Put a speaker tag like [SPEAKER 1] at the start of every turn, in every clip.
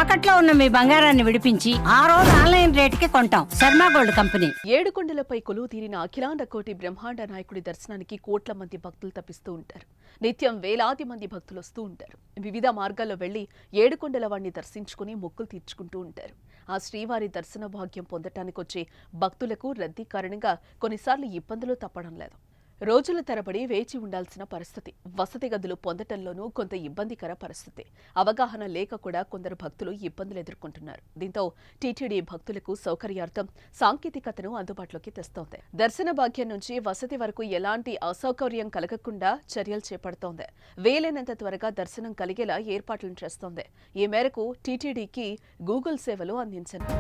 [SPEAKER 1] తాకట్లో ఉన్న మీ బంగారాన్ని విడిపించి ఆ రోజు ఆన్లైన్ రేటుకి కొంటాం. Sharma gold company.
[SPEAKER 2] ఏడుకొండలపై కొలువు తీరిన అఖిలాండ కోటి బ్రహ్మాండ నాయకుడి దర్శనానికి కోట్ల మంది భక్తులు తప్పిస్తూ ఉంటారు. నిత్యం వేలాది మంది భక్తులు వస్తూ ఉంటారు. వివిధ మార్గాల్లో వెళ్లి ఏడుకొండల వాడిని దర్శించుకుని మొక్కులు తీర్చుకుంటూ ఉంటారు. ఆ శ్రీవారి దర్శన భాగ్యం పొందటానికి వచ్చే భక్తులకు రద్దీ కారణంగా కొన్నిసార్లు ఇబ్బందులు తప్పడం లేదు. రోజుల తరబడి వేచి ఉండాల్సిన పరిస్థితి, వసతి గదులు పొందటంలోనూ కొంత ఇబ్బందికర పరిస్థితి, అవగాహన లేక కూడా కొందరు భక్తులు ఇబ్బందులు ఎదుర్కొంటున్నారు. దీంతో టీటీడీ భక్తులకు సౌకర్యార్థం సాంకేతికతను అందుబాటులోకి తెస్తోంది. దర్శన భాగ్యం నుంచి వసతి వరకు ఎలాంటి అసౌకర్యం కలగకుండా చర్యలు చేపడుతోంది. వీలైనంత త్వరగా దర్శనం కలిగేలా ఏర్పాట్లను చేస్తోంది. ఈ మేరకు టీటీడీకి గూగుల్ సేవలు అందించనుంది.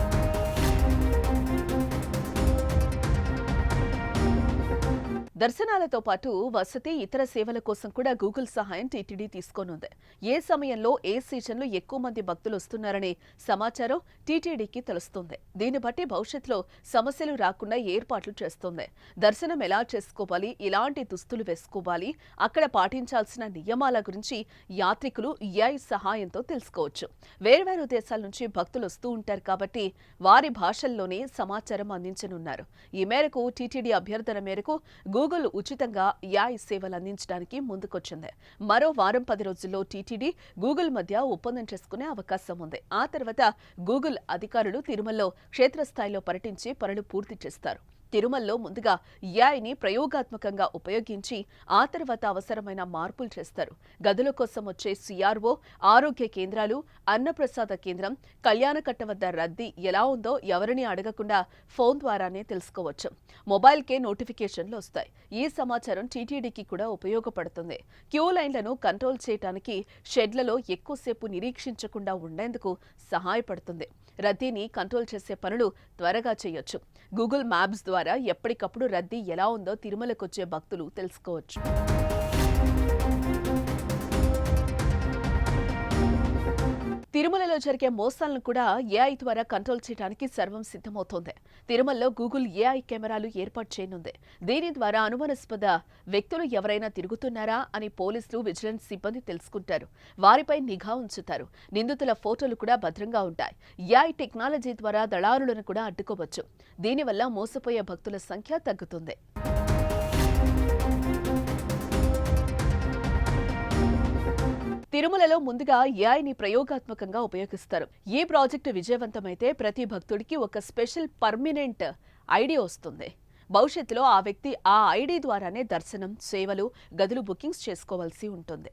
[SPEAKER 2] దర్శనాలతో పాటు వసతి, ఇతర సేవల కోసం కూడా గూగుల్ సహాయం టీటీడీ తీసుకోనుంది. ఏ సమయంలో ఏ సీజన్లో ఎక్కువ మంది భక్తులు వస్తున్నారనే సమాచారం టీటీడీకి తెలుస్తుంది. దీన్ని బట్టి భవిష్యత్తులో సమస్యలు రాకుండా ఏర్పాట్లు చేస్తుంది. దర్శనం ఎలా చేసుకోవాలి, ఎలాంటి దుస్తులు వేసుకోవాలి, అక్కడ పాటించాల్సిన నియమాల గురించి యాత్రికులు ఏఐ సహాయంతో తెలుసుకోవచ్చు. వేర్వేరు దేశాల నుంచి భక్తులు వస్తూ ఉంటారు కాబట్టి వారి భాషల్లోనే సమాచారం అందించనున్నారు. ఈ మేరకు టీటీడీ అభ్యర్థన మేరకు గూగుల్ ఉచితంగా ఏఐ సేవలు అందించడానికి ముందుకొచ్చింది. మరో వారం 10 రోజుల్లో టీటీడీ గూగుల్ మధ్య ఒప్పందం చేసుకునే అవకాశం ఉంది. ఆ తర్వాత గూగుల్ అధికారులు తిరుమలలో క్షేత్రస్థాయిలో పర్యటించి పనులు పూర్తి చేస్తారు. తిరుమలలో ముందుగా ఏఐని ప్రయోగాత్మకంగా ఉపయోగించి ఆ తర్వాత అవసరమైన మార్పులు చేస్తారు. గదుల కోసం వచ్చే సిఆర్ఓ, ఆరోగ్య కేంద్రాలు, అన్నప్రసాద కేంద్రం, కళ్యాణకట్ట వద్ద రద్దీ ఎలా ఉందో ఎవరిని అడగకుండా ఫోన్ ద్వారానే తెలుసుకోవచ్చు. మొబైల్కే నోటిఫికేషన్లు వస్తాయి. ఈ సమాచారం టీటీడీకి కూడా ఉపయోగపడుతుంది. క్యూ లైన్లను కంట్రోల్ చేయడానికి షెడ్లలో ఎక్కువసేపు నిరీక్షించకుండా ఉండేందుకు సహాయపడుతుంది. రద్దీని కంట్రోల్ చేసే పనులు త్వరగా చేయొచ్చు. గూగుల్ మ్యాప్స్ ద్వారా ఎప్పటికప్పుడు రద్దీ ఎలా ఉందో తిరుమలకొచ్చే భక్తులు తెలుసుకోవచ్చు. తిరుమలలో జరిగే మోసాలను కూడా ఏఐ ద్వారా కంట్రోల్ చేయడానికి సర్వం సిద్ధమవుతోంది. తిరుమలలో గూగుల్ ఏఐ కెమెరాలు ఏర్పాటు చేయనుంది. దీని ద్వారా అనుమానాస్పద వ్యక్తులు ఎవరైనా తిరుగుతున్నారా అని పోలీసులు, విజిలెన్స్ సిబ్బంది తెలుసుకుంటారు. వారిపై నిఘా ఉంచుతారు. నిందితుల ఫోటోలు కూడా భద్రంగా ఉంటాయి. ఏఐ టెక్నాలజీ ద్వారా దళారులను కూడా అడ్డుకోవచ్చు. దీనివల్ల మోసపోయే భక్తుల సంఖ్య తగ్గుతుంది. తిరుమలలో ముందుగా ఏఐని ప్రయోగాత్మకంగా ఉపయోగిస్తారు. ఈ ప్రాజెక్టు విజయవంతమైతే ప్రతి భక్తుడికి ఒక స్పెషల్ పర్మనెంట్ ఐడి వస్తుంది. భవిష్యత్తులో ఆ వ్యక్తి ఆ ఐడి ద్వారానే దర్శనం, సేవలు, గదులు బుకింగ్స్ చేసుకోవాల్సి ఉంటుంది.